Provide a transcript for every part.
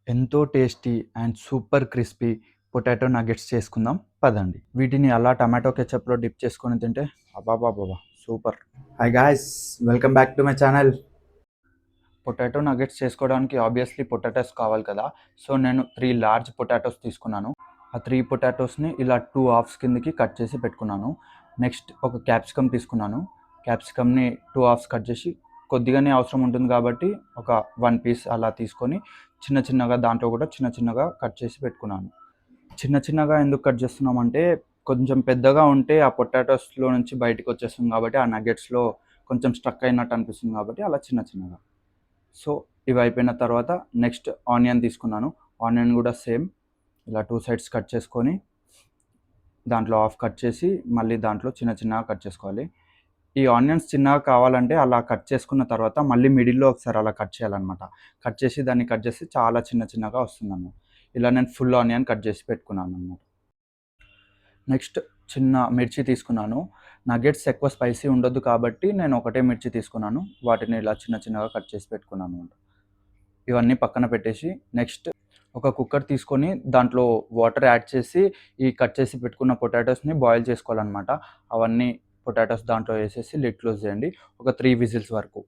ఎంతో tasty and super crispy potato nuggets చేసుకుందాం పదండి. వీటిని అలా టమాటో కెచప్‌లో డిప్ చేసుకొని తింటే అబ్బబ్బబ్బబ్బా! Super. Hi guys, welcome back to my channel. Potato nuggets చేసుకోవడానికి ఆబ్వియస్లీ పొటాటోస్ కావాలి కదా! సో, నేను 3 లార్జ్ పొటాటోస్ తీసుకున్నాను. ఆ 3 పొటాటోస్‌ని ఇలా 2 హాఫ్స్ కిందకి కట్ చేసి పెట్టుకున్నాను. నెక్స్ట్ ఒక క్యాప్సికమ్ తీసుకున్నాను. క్యాప్సికమ్‌ని 2 హాఫ్స్ కట్ చేసి కొద్దిగానే అవసరం ఉంటుంది కాబట్టి ఒక 1 పీస్ అలా తీసుకొని చిన్న చిన్నగా దాంట్లో కూడా చిన్న చిన్నగా కట్ చేసి పెట్టుకున్నాను. చిన్న చిన్నగా ఎందుకు కట్ చేస్తున్నామంటే కొంచెం పెద్దగా ఉంటే ఆ పొటాటోస్‌లో నుంచి బయటికి వచ్చేస్తుంది కాబట్టి ఆ నగెట్స్‌లో కొంచెం స్ట్రక్ అయినట్టు అనిపిస్తుంది కాబట్టి అలా చిన్న చిన్నగా. సో, ఇవి అయిపోయిన తర్వాత నెక్స్ట్ ఆనియన్ తీసుకున్నాను. ఆనియన్ కూడా సేమ్ ఇలా 2 సైడ్స్ కట్ చేసుకొని దాంట్లో హాఫ్ కట్ చేసి మళ్ళీ దాంట్లో చిన్న చిన్నగా కట్ చేసుకోవాలి. ఈ ఆనియన్స్ చిన్నగా కావాలంటే అలా కట్ చేసుకున్న తర్వాత మళ్ళీ మిడిల్‌లో ఒకసారి అలా కట్ చేయాలన్నమాట. కట్ చేసి దాన్ని కట్ చేస్తే చాలా చిన్న చిన్నగా వస్తుందన్నమాట. ఇలా నేను ఫుల్ ఆనియన్ కట్ చేసి పెట్టుకున్నానన్నమాట. నెక్స్ట్ చిన్న మిర్చి తీసుకున్నాను. నగెట్స్ ఎక్కువ స్పైసీ ఉండొద్దు కాబట్టి నేను ఒకటే మిర్చి తీసుకున్నాను. వాటిని ఇలా చిన్న చిన్నగా కట్ చేసి పెట్టుకున్నానన్నమాట. ఇవన్నీ పక్కన పెట్టేసి నెక్స్ట్ ఒక కుక్కర్ తీసుకొని దాంట్లో వాటర్ యాడ్ చేసి ఈ కట్ చేసి పెట్టుకున్న పొటాటోస్‌ని బాయిల్ చేసుకోవాలన్నమాట. అవన్నీ పొటాటోస్ దాంట్లో వేసేసి లిడ్ క్లోజ్ చేయండి. ఒక 3 విజిల్స్ వరకు.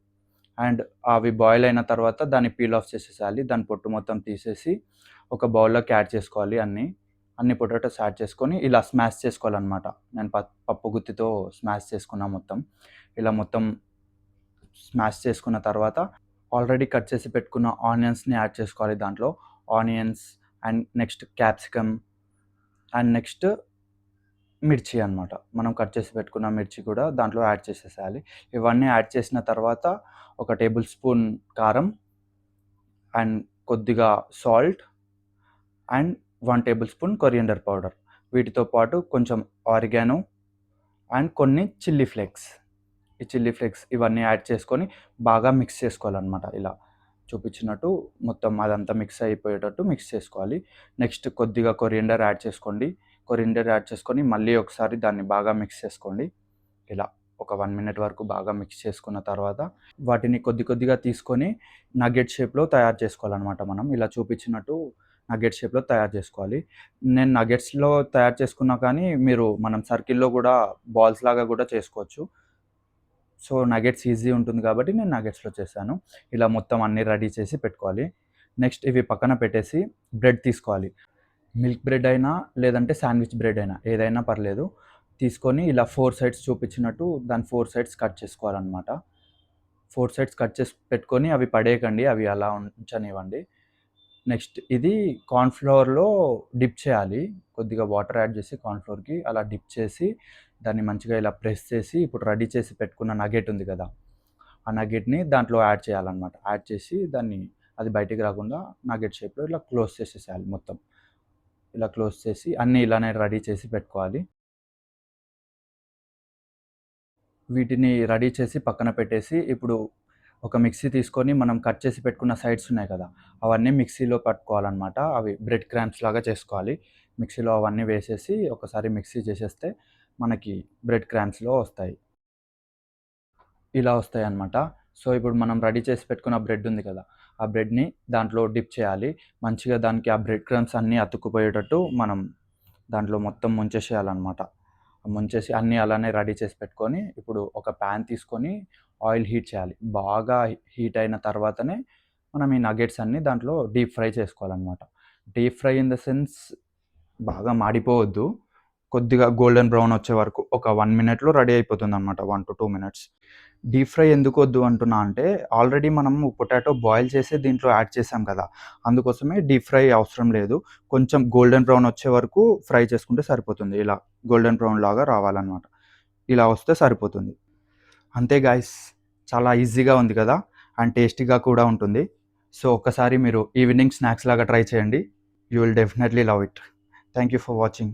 అండ్ అవి బాయిల్ అయిన తర్వాత దాన్ని పీల్ ఆఫ్ చేసేసేయాలి. దాని పొట్టు మొత్తం తీసేసి ఒక బౌల్‌లోకి యాడ్ చేసుకోవాలి అన్ని పొటాటోస్ యాడ్ చేసుకొని ఇలా స్మాష్ చేసుకోవాలన్నమాట. నేను పప్పు గుత్తితో స్మాష్ చేసుకున్నా మొత్తం. ఇలా మొత్తం స్మాష్ చేసుకున్న తర్వాత ఆల్రెడీ కట్ చేసి పెట్టుకున్న ఆనియన్స్‌ని యాడ్ చేసుకోవాలి దాంట్లో. Onions and next capsicum and next మిర్చి అన్నమాట. మనం కట్ చేసి పెట్టుకున్న మిర్చి కూడా దాంట్లో యాడ్ చేసేసేయాలి. ఇవన్నీ యాడ్ చేసిన తర్వాత ఒక టేబుల్ స్పూన్ కారం అండ్ కొద్దిగా salt and 1 table spoon coriander powder. వీటితో పాటు కొంచెం ఆరిగానో అండ్ కొన్ని చిల్లీ ఫ్లేక్స్. ఈ చిల్లీ ఫ్లేక్స్ ఇవన్నీ యాడ్ చేసుకొని బాగా మిక్స్ చేసుకోవాలన్నమాట. ఇలా చూపించినట్టు మొత్తం అదంతా మిక్స్ అయిపోయేటట్టు మిక్స్ చేసుకోవాలి. నెక్స్ట్ కొద్దిగా కొరియండర్ యాడ్ చేసుకోండి. కొరియండర్ యాడ్ చేసుకొని మళ్ళీ ఒకసారి దాన్ని బాగా మిక్స్ చేసుకోండి. ఇలా ఒక 1 మినిట్ వరకు బాగా మిక్స్ చేసుకున్న తర్వాత వాటిని కొద్ది కొద్దిగా తీసుకొని నగ్గెట్ షేప్‌లో తయారు చేసుకోవాలన్నమాట మనం. ఇలా చూపించినట్టు నగ్గెట్ షేప్‌లో తయారు చేసుకోవాలి. నేను నగ్గెట్స్‌లో తయారు చేసుకున్నా కానీ మనం సర్కిల్‌లో కూడా బాల్స్ లాగా కూడా చేసుకోవచ్చు. సో, నగ్గెట్స్ ఈజీ ఉంటుంది కాబట్టి నేను నగ్గెట్స్‌లో చేశాను. ఇలా మొత్తం అన్నీ రెడీ చేసి పెట్టుకోవాలి. నెక్స్ట్ ఇవి పక్కన పెట్టేసి బ్రెడ్ తీసుకోవాలి. మిల్క్ బ్రెడ్ అయినా లేదంటే శాండ్‌విచ్ బ్రెడ్ అయినా ఏదైనా పర్లేదు. తీసుకొని ఇలా 4 సైడ్స్ చూపించినట్టు దాని 4 సైడ్స్ కట్ చేసుకోవాలన్నమాట. 4 సైడ్స్ కట్ చేసి పెట్టుకొని అవి పడేయకండి. అవి అలా ఉంచనివ్వండి. నెక్స్ట్ ఇది కార్న్ ఫ్లోర్‌లో డిప్ చేయాలి. కొద్దిగా వాటర్ యాడ్ చేసి కార్న్ ఫ్లోర్‌కి అలా డిప్ చేసి దాన్ని మంచిగా ఇలా ప్రెస్ చేసి ఇప్పుడు రెడీ చేసి పెట్టుకున్న నగ్గెట్ ఉంది కదా! ఆ నగ్గెట్‌ని దాంట్లో యాడ్ చేయాలన్నమాట. యాడ్ చేసి దాన్ని అది బయటికి రాకుండా నగ్గెట్ షేప్‌లో ఇలా క్లోజ్ చేసేసేయాలి మొత్తం. ఇలా క్లోజ్ చేసి అన్నీ ఇలానే రెడీ చేసి పెట్టుకోవాలి. వీటిని రెడీ చేసి పక్కన పెట్టేసి ఇప్పుడు ఒక మిక్సీ తీసుకొని మనం కట్ చేసి పెట్టుకున్న సైడ్స్ ఉన్నాయి కదా! అవన్నీ మిక్సీలో పట్టుకోవాలన్నమాట. అవి బ్రెడ్ క్రమ్స్ లాగా చేసుకోవాలి. మిక్సీలో అవన్నీ వేసేసి ఒకసారి మిక్సీ చేసేస్తే మనకి బ్రెడ్ క్రమ్స్‌లో వస్తాయి. ఇలా వస్తాయన్నమాట. సో, ఇప్పుడు మనం రెడీ చేసి పెట్టుకున్న బ్రెడ్ ఉంది కదా! ఆ బ్రెడ్‌ని దాంట్లో డిప్ చేయాలి. మంచిగా దానికి ఆ బ్రెడ్ క్రమ్స్ అన్నీ అతుక్కుపోయేటట్టు మనం దాంట్లో మొత్తం ముంచేసేయాలన్నమాట. ముంచేసి అన్నీ అలానే రెడీ చేసి పెట్టుకొని ఇప్పుడు ఒక పాన్ తీసుకొని ఆయిల్ హీట్ చేయాలి. బాగా హీట్ అయిన తర్వాతనే మనం ఈ నగ్గెట్స్ అన్నీ దాంట్లో డీప్ ఫ్రై చేసుకోవాలన్నమాట. Deep fry in the sense బాగా మాడిపోవద్దు. కొద్దిగా గోల్డెన్ బ్రౌన్ వచ్చే వరకు ఒక 1 మినిట్‌లో రెడీ అయిపోతుందన్నమాట. 1-2 మినిట్స్. డీప్ ఫ్రై ఎందుకు వద్దు అంటున్నా అంటే ఆల్రెడీ మనము పొటాటో బాయిల్ చేసి దీంట్లో యాడ్ చేసాం కదా! అందుకోసమే డీప్ ఫ్రై అవసరం లేదు. కొంచెం గోల్డెన్ బ్రౌన్ వచ్చే వరకు ఫ్రై చేసుకుంటే సరిపోతుంది. ఇలా గోల్డెన్ బ్రౌన్ లాగా రావాలన్నమాట. ఇలా వస్తే సరిపోతుంది. అంతే గాయ్స్, చాలా ఈజీగా ఉంది కదా! అండ్ టేస్టీగా కూడా ఉంటుంది. సో, ఒక్కసారి మీరు ఈవినింగ్ స్నాక్స్ లాగా ట్రై చేయండి. You will definitely love it. Thank you for watching.